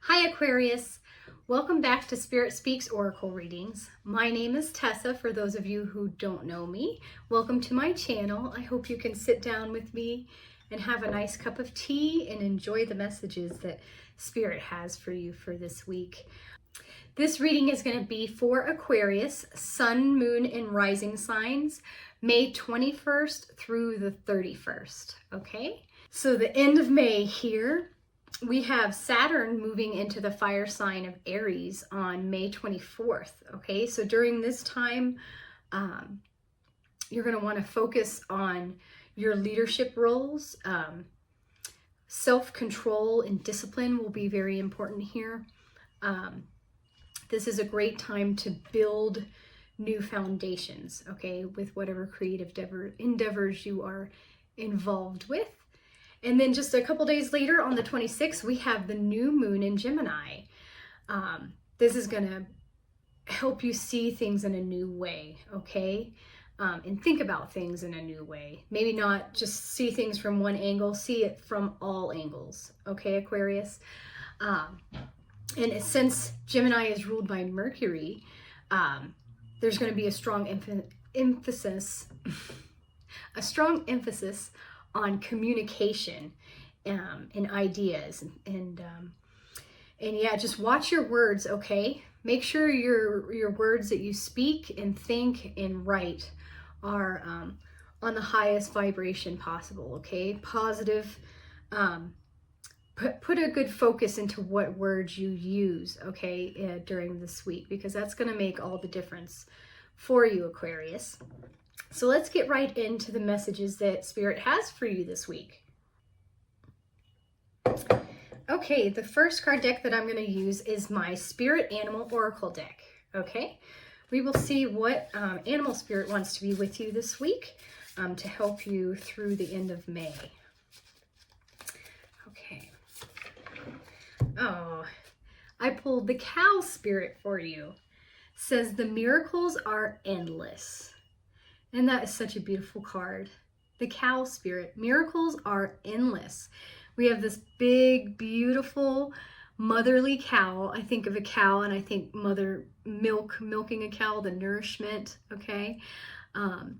Hi Aquarius, welcome back to Spirit Speaks Oracle Readings. My name is Tessa, for those of you who don't know me. Welcome to my channel. I hope you can sit down with me and have a nice cup of tea and enjoy the messages that Spirit has for you for this week. This reading is going to be for Aquarius, Sun, Moon, and Rising signs, May 21st through the 31st, okay? So the end of May here. We have Saturn moving into the fire sign of Aries on May 24th, okay? So during this time, you're going to want to focus on your leadership roles. Self-control and discipline will be very important here. This is a great time to build new foundations, okay, with whatever creative endeavors you are involved with. And then just a couple days later, on the 26th, we have the new moon in Gemini. This is going to help you see things in a new way, okay? And think about things in a new way. Maybe not just see things from one angle, see it from all angles, okay, Aquarius? And since Gemini is ruled by Mercury, there's going to be a strong emphasis on communication and ideas, and yeah, just watch your words, okay? Make sure your words that you speak and think and write are on the highest vibration possible, okay? Positive. Put a good focus into what words you use, okay, during this week, because that's going to make all the difference for you, Aquarius. So let's get right into the messages that Spirit has for you this week. Okay, the first card deck that I'm going to use is my Spirit Animal Oracle deck, okay? We will see what animal spirit wants to be with you this week to help you through the end of May. Okay. Oh, I pulled the Cow Spirit for you. Says the miracles are endless. And that is such a beautiful card. The Cow Spirit. Miracles are endless. We have this big, beautiful, motherly cow. I think of a cow and I think mother milking a cow, the nourishment, okay? And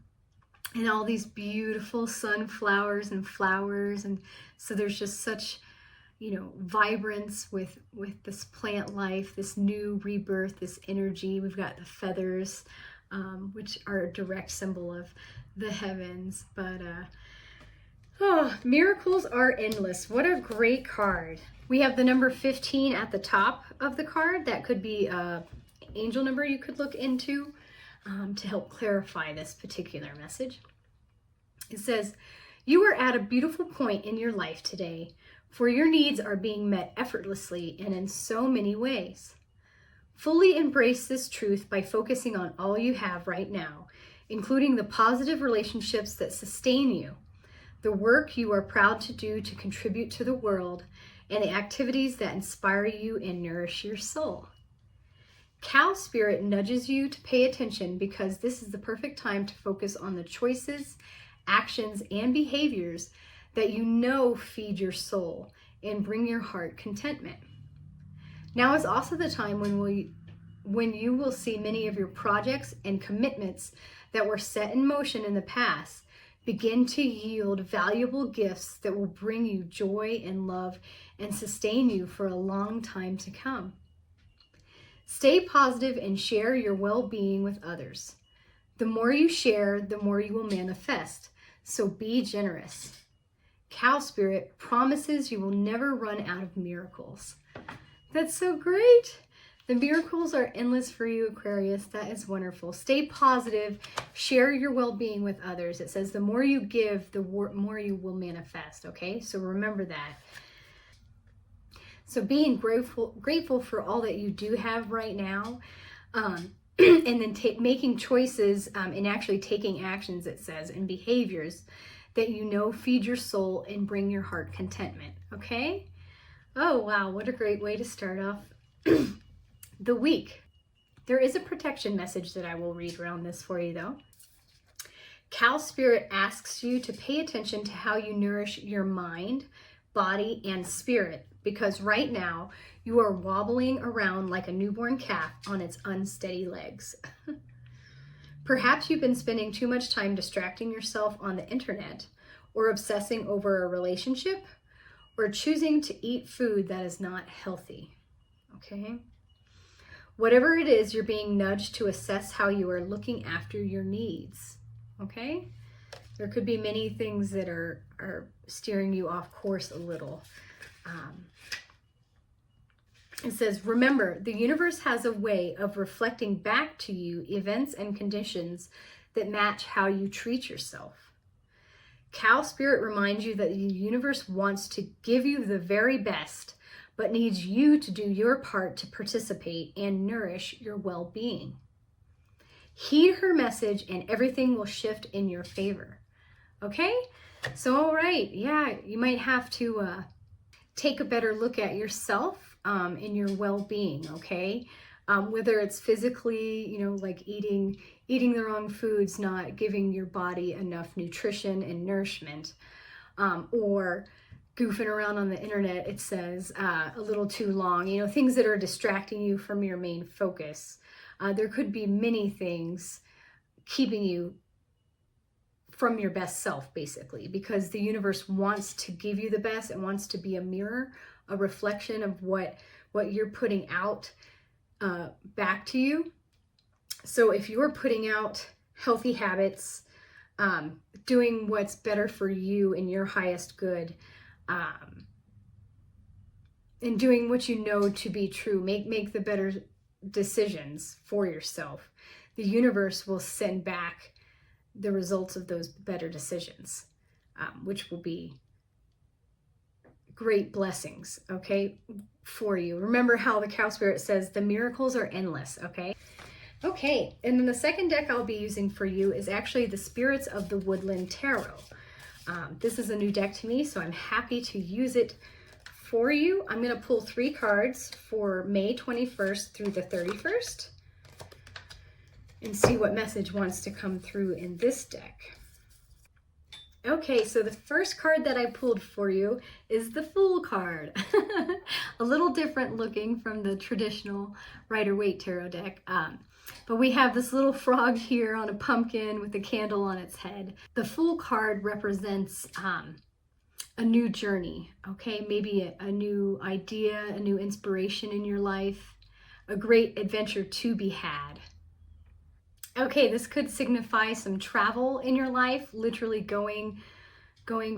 all these beautiful sunflowers and flowers. And so there's just such, vibrance with this plant life, this new rebirth, this energy. We've got the feathers, which are a direct symbol of the heavens. But miracles are endless. What a great card. We have the number 15 at the top of the card. That could be an angel number you could look into to help clarify this particular message. It says, you are at a beautiful point in your life today, for your needs are being met effortlessly and in so many ways. Fully embrace this truth by focusing on all you have right now, including the positive relationships that sustain you, the work you are proud to do to contribute to the world, and the activities that inspire you and nourish your soul. Cow Spirit nudges you to pay attention because this is the perfect time to focus on the choices, actions, and behaviors that you know feed your soul and bring your heart contentment. Now is also the time when you will see many of your projects and commitments that were set in motion in the past begin to yield valuable gifts that will bring you joy and love and sustain you for a long time to come. Stay positive and share your well-being with others. The more you share, the more you will manifest, so be generous. Cow Spirit promises you will never run out of miracles. That's so great. The miracles are endless for you, Aquarius. That is wonderful. Stay positive. Share your well-being with others. It says the more you give, the more you will manifest, okay? So remember that. So being grateful for all that you do have right now, and then making choices and actually taking actions, it says, and behaviors that you know feed your soul and bring your heart contentment, okay? Oh, wow, what a great way to start off the week. There is a protection message that I will read around this for you, though. Cow Spirit asks you to pay attention to how you nourish your mind, body, and spirit because right now you are wobbling around like a newborn calf on its unsteady legs. Perhaps you've been spending too much time distracting yourself on the internet, or obsessing over a relationship, or choosing to eat food that is not healthy. Okay? Whatever it is, you're being nudged to assess how you are looking after your needs. Okay? There could be many things that are steering you off course a little. It says, remember, the universe has a way of reflecting back to you events and conditions that match how you treat yourself. Cow Spirit reminds you that the universe wants to give you the very best, but needs you to do your part to participate and nourish your well-being. Heed her message and everything will shift in your favor. Okay? So, all right, yeah, you might have to take a better look at yourself and your well-being, okay? Whether it's physically, like eating the wrong foods, not giving your body enough nutrition and nourishment, or goofing around on the internet, it says, a little too long, things that are distracting you from your main focus. There could be many things keeping you from your best self, basically, because the universe wants to give you the best. It wants to be a mirror, a reflection of what you're putting out back to you. So if you're putting out healthy habits, doing what's better for you and your highest good, and doing what you know to be true, make the better decisions for yourself, the universe will send back the results of those better decisions, which will be great blessings, okay, for you. Remember how the Cow Spirit says the miracles are endless, okay? Okay, and then the second deck I'll be using for you is actually the Spirits of the Woodland Tarot. This is a new deck to me, so I'm happy to use it for you. I'm going to pull 3 cards for May 21st through the 31st. And see what message wants to come through in this deck. Okay, so the first card that I pulled for you is the Fool card. A little different looking from the traditional Rider-Waite Tarot deck. But we have this little frog here on a pumpkin with a candle on its head. The Fool card represents a new journey, okay? Maybe a new idea, a new inspiration in your life, a great adventure to be had. Okay, this could signify some travel in your life, literally going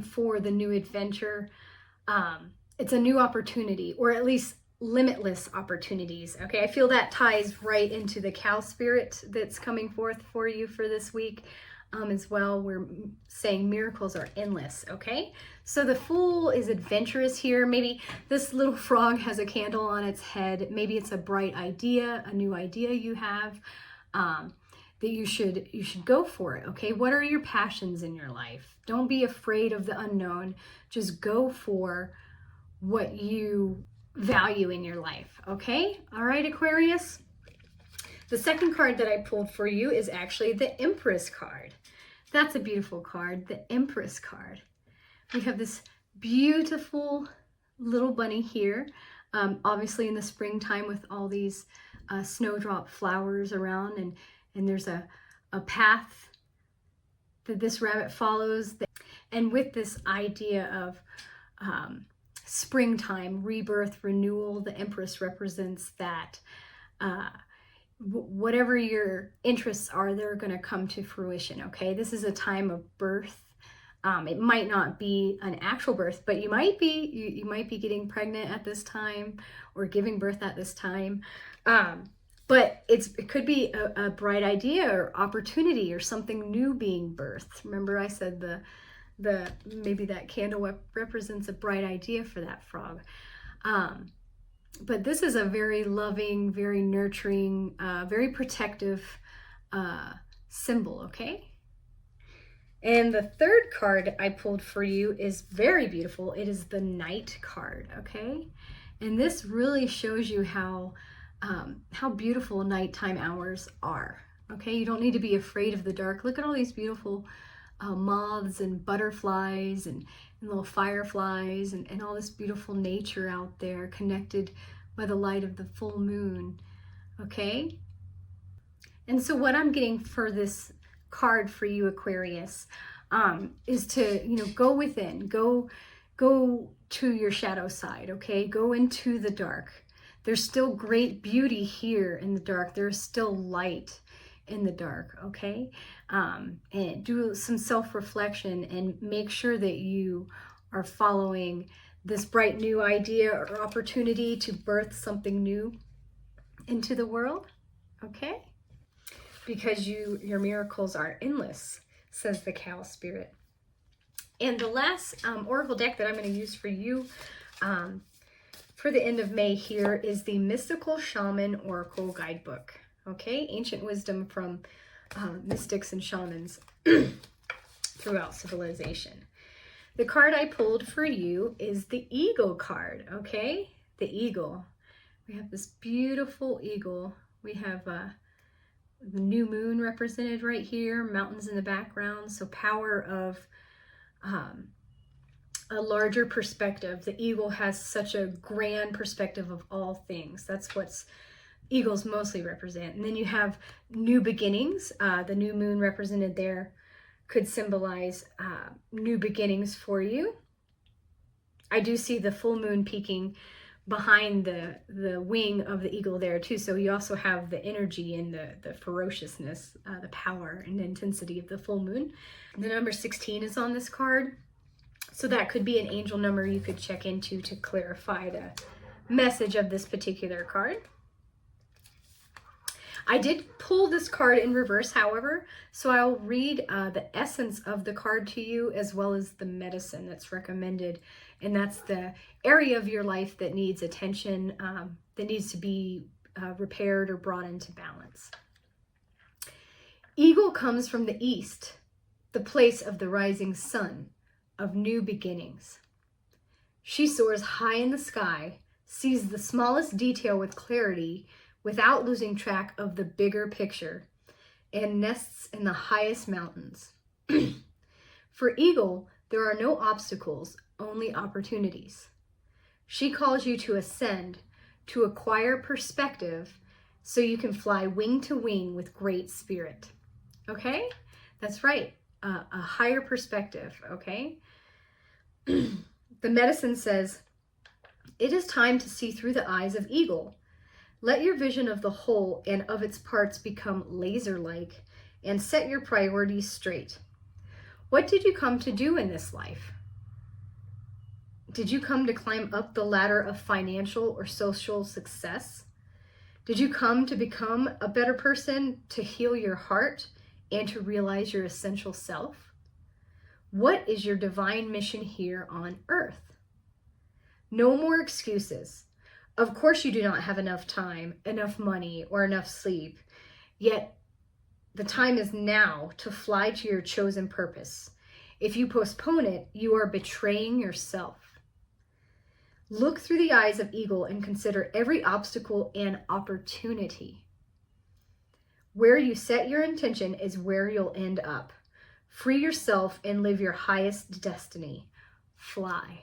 for the new adventure. It's a new opportunity, or at least limitless opportunities. Okay, I feel that ties right into the Cow Spirit that's coming forth for you for this week as well. We're saying miracles are endless, okay? So the Fool is adventurous here. Maybe this little frog has a candle on its head. Maybe it's a bright idea, a new idea you have. That you should go for it, okay? What are your passions in your life? Don't be afraid of the unknown. Just go for what you value in your life, okay? All right, Aquarius? The second card that I pulled for you is actually the Empress card. That's a beautiful card, the Empress card. We have this beautiful little bunny here, obviously in the springtime with all these snowdrop flowers around, and there's a path that this rabbit follows. And with this idea of springtime, rebirth, renewal, the Empress represents that whatever your interests are, they're going to come to fruition, okay? This is a time of birth. It might not be an actual birth, but you might be getting pregnant at this time or giving birth at this time. But it could be a bright idea or opportunity or something new being birthed. Remember I said maybe that candle represents a bright idea for that frog. But this is a very loving, very nurturing, very protective symbol, okay? And the third card I pulled for you is very beautiful. It is the Knight card, okay? And this really shows you how beautiful nighttime hours are, okay? You don't need to be afraid of the dark. Look at all these beautiful moths and butterflies and and little fireflies and all this beautiful nature out there connected by the light of the full moon, okay? And so what I'm getting for this card for you, Aquarius, is to, go within, go to your shadow side, okay? Go into the dark. There's still great beauty here in the dark. There's still light in the dark, okay? And do some self-reflection and make sure that you are following this bright new idea or opportunity to birth something new into the world, okay? Because your miracles are endless, says the cow spirit. And the last oracle deck that I'm going to use for you for the end of May here is the Mystical Shaman Oracle Guidebook. Okay, ancient wisdom from mystics and shamans throughout civilization. The card I pulled for you is the Eagle card, okay? The Eagle. We have this beautiful eagle. We have the new moon represented right here, mountains in the background, so power of a larger perspective. The eagle has such a grand perspective of all things. That's what's eagles mostly represent. And then you have new beginnings. The new moon represented there could symbolize new beginnings for you. I do see the full moon peeking behind the wing of the eagle there too. So you also have the energy and the ferociousness, the power and the intensity of the full moon. The number 16 is on this card. So that could be an angel number you could check into to clarify the message of this particular card. I did pull this card in reverse, however, so I'll read the essence of the card to you as well as the medicine that's recommended. And that's the area of your life that needs attention, that needs to be repaired or brought into balance. Eagle comes from the east, the place of the rising sun, of new beginnings. She soars high in the sky, sees the smallest detail with clarity, without losing track of the bigger picture, and nests in the highest mountains. For Eagle, there are no obstacles, only opportunities. She calls you to ascend, to acquire perspective, so you can fly wing to wing with great spirit. Okay? That's right, a higher perspective, okay? The medicine says, it is time to see through the eyes of Eagle. Let your vision of the whole and of its parts become laser-like and set your priorities straight. What did you come to do in this life? Did you come to climb up the ladder of financial or social success? Did you come to become a better person, to heal your heart, and to realize your essential self? What is your divine mission here on earth? No more excuses. Of course you do not have enough time, enough money, or enough sleep, yet the time is now to fly to your chosen purpose. If you postpone it, you are betraying yourself. Look through the eyes of Eagle and consider every obstacle an opportunity. Where you set your intention is where you'll end up. Free yourself and live your highest destiny. Fly.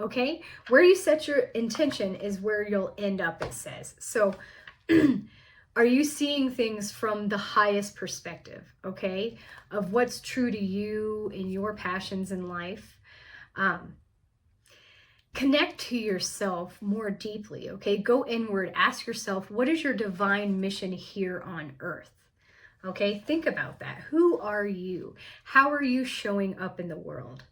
Okay? Where you set your intention is where you'll end up, it says. So, are you seeing things from the highest perspective, okay? Of what's true to you and your passions in life? Connect to yourself more deeply, okay? Go inward. Ask yourself, what is your divine mission here on earth? Okay? Think about that. Who are you? How are you showing up in the world?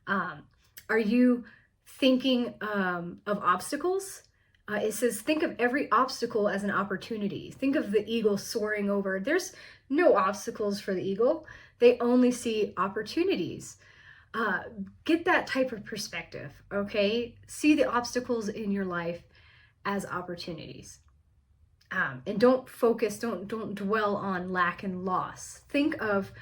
Are you thinking of obstacles? It says, think of every obstacle as an opportunity. Think of the eagle soaring over. There's no obstacles for the eagle. They only see opportunities. Get that type of perspective, okay? See the obstacles in your life as opportunities. And don't dwell on lack and loss. Think of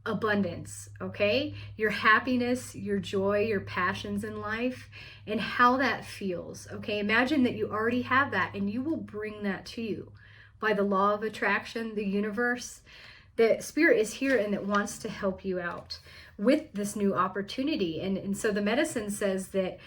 abundance, okay? Your happiness, your joy, your passions in life, and how that feels, okay? Imagine that you already have that, and you will bring that to you by the law of attraction, the universe. that Spirit is here and that wants to help you out with this new opportunity. And so the medicine says that,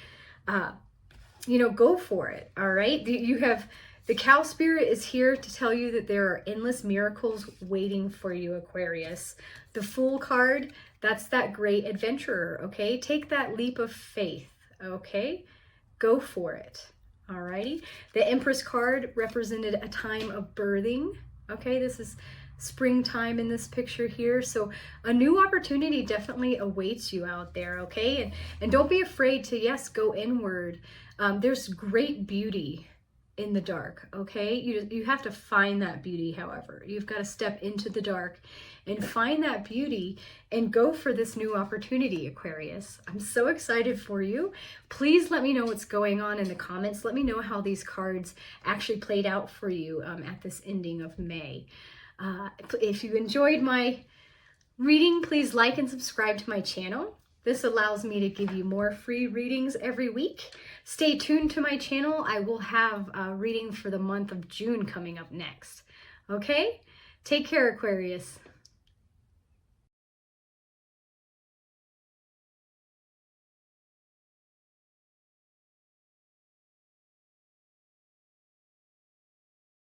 you know, go for it. All right. You have the cow spirit is here to tell you that there are endless miracles waiting for you, Aquarius. The Fool card, that's that great adventurer. Okay. Take that leap of faith. Okay. Go for it. All righty. The Empress card represented a time of birthing. Okay. This is springtime in this picture here. So a new opportunity definitely awaits you out there. Okay. And don't be afraid to, yes, go inward. There's great beauty in the dark. Okay. You have to find that beauty. However, you've got to step into the dark and find that beauty and go for this new opportunity, Aquarius. I'm so excited for you. Please let me know what's going on in the comments. Let me know how these cards actually played out for you at this ending of May. If you enjoyed my reading, please like and subscribe to my channel. This allows me to give you more free readings every week. Stay tuned to my channel. I will have a reading for the month of June coming up next. Okay? Take care, Aquarius.